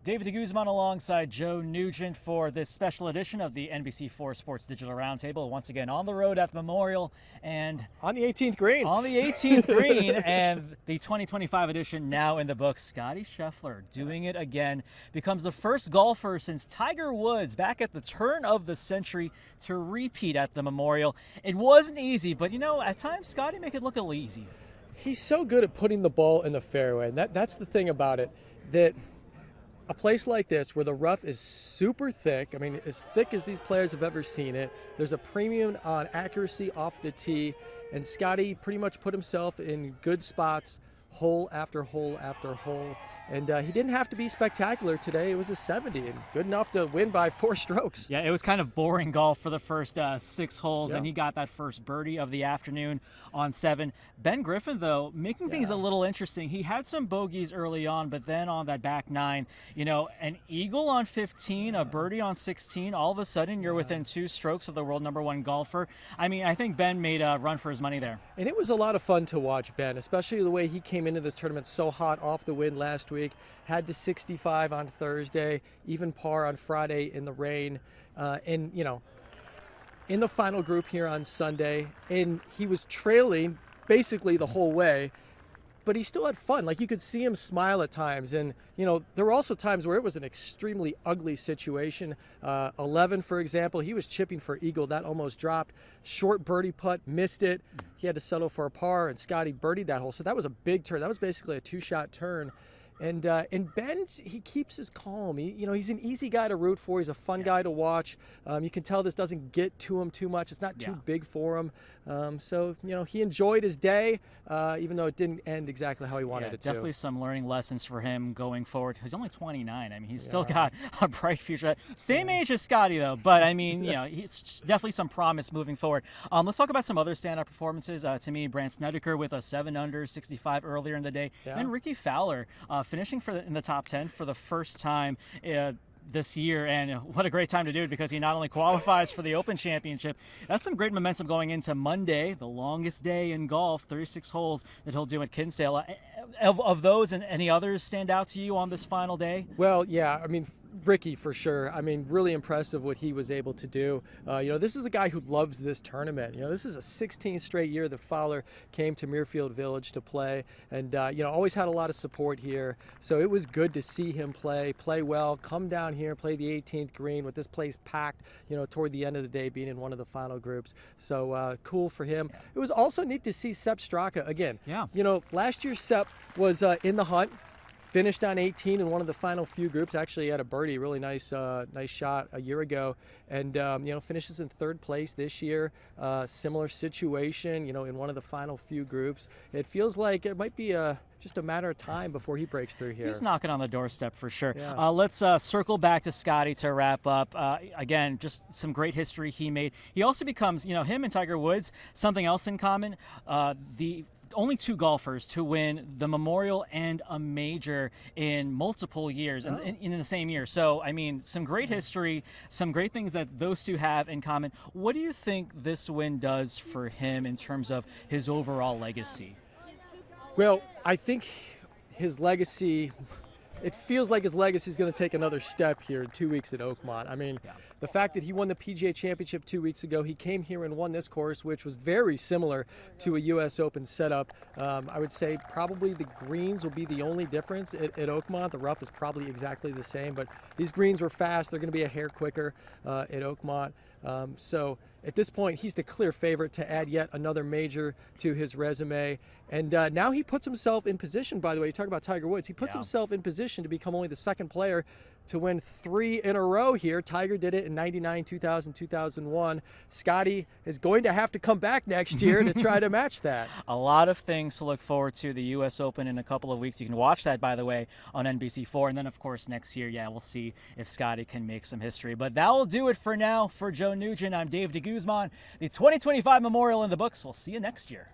David DeGuzman alongside Joe Nugent for this special edition of the NBC4 Sports Digital Roundtable. Once again on the road at the Memorial and on the 18th green. On the 18th green, and the 2025 edition now in the books. Scotty Sheffler doing it again, becomes the first golfer since Tiger Woods back at the turn of the century to repeat at the Memorial. It wasn't easy, but at times Scotty make it look a little easy. He's so good at putting the ball in the fairway, and that's the thing about it, that a place like this where the rough is super thick, I mean, as thick as these players have ever seen it, there's a premium on accuracy off the tee, and Scotty pretty much put himself in good spots hole after hole after hole. And he didn't have to be spectacular today. It was a 70 and good enough to win by 4 strokes. Yeah, it was kind of boring golf for the first 6 holes, yeah. And he got that first birdie of the afternoon on 7. Ben Griffin, though, making things a little interesting. He had some bogeys early on, but then on that back 9, an eagle on 15, a birdie on 16, all of a sudden you're within 2 strokes of the world #1 golfer. I mean, I think Ben made a run for his money there. And it was a lot of fun to watch Ben, especially the way he came into this tournament so hot off the wind last week. Had to 65 on Thursday, even par on Friday in the rain. In the final group here on Sunday, and he was trailing basically the whole way, but he still had fun. Like, you could see him smile at times. And, there were also times where it was an extremely ugly situation. 11, for example, he was chipping for eagle. That almost dropped. Short birdie putt, missed it. He had to settle for a par, and Scotty birdied that hole. So that was a big turn. That was basically a 2-shot turn. And Ben, he keeps his calm. He's an easy guy to root for. He's a fun guy to watch. You can tell this doesn't get to him too much. It's not too big for him. So he enjoyed his day, even though it didn't end exactly how he wanted it to. Definitely some learning lessons for him going forward. He's only 29. I mean, he's still got a bright future. Same age as Scotty, though. But, I mean, he's definitely some promise moving forward. Let's talk about some other standout performances. To me, Brandt Snedeker with a 7 under, 65 earlier in the day. And Ricky Fowler finishing in the top 10 for the first time this year, and what a great time to do it, because he not only qualifies for the Open Championship, that's some great momentum going into Monday, the longest day in golf, 36 holes that he'll do at Kinsale. Of those, and any others stand out to you on this final day? Well, yeah, I mean, Ricky for sure. I mean, really impressive what he was able to do. This is a guy who loves this tournament. This is a 16th straight year that Fowler came to Muirfield Village to play, and always had a lot of support here. So it was good to see him play well, come down here, play the 18th green with this place packed, toward the end of the day, being in one of the final groups. So cool for him. It was also neat to see Sepp Straka again. Yeah. Last year Sepp was in the hunt. Finished on 18 in one of the final few groups. Actually had a birdie, really nice shot a year ago, and finishes in 3rd place this year. Similar situation, in one of the final few groups. It feels like it might be just a matter of time before he breaks through here. He's knocking on the doorstep for sure. Yeah. Let's circle back to Scotty to wrap up. Again, just some great history he made. He also becomes, him and Tiger Woods, something else in common. The only 2 golfers to win the Memorial and a major in multiple years in the same year. So, I mean, some great history, some great things that those 2 have in common. What do you think this win does for him in terms of his overall legacy? Well, I think his legacy, it feels like his legacy is going to take another step here in 2 weeks at Oakmont. I mean, the fact that he won the PGA Championship 2 weeks ago, he came here and won this course, which was very similar to a U.S. Open setup. I would say probably the greens will be the only difference at Oakmont. The rough is probably exactly the same, but these greens were fast. They're going to be a hair quicker at Oakmont. So at this point, he's the clear favorite to add yet another major to his resume. And now he puts himself in position, by the way, you talk about Tiger Woods, he puts himself in position to become only the 2nd player to win 3 in a row here. Tiger did it in 99, 2000, 2001. Scotty is going to have to come back next year to try to match that. A lot of things to look forward to. The U.S. Open in a couple of weeks. You can watch that, by the way, on NBC4. And then, of course, next year, we'll see if Scotty can make some history. But that will do it for now. For Joe Nugent, I'm Dave DeGuzman. The 2025 Memorial in the books. We'll see you next year.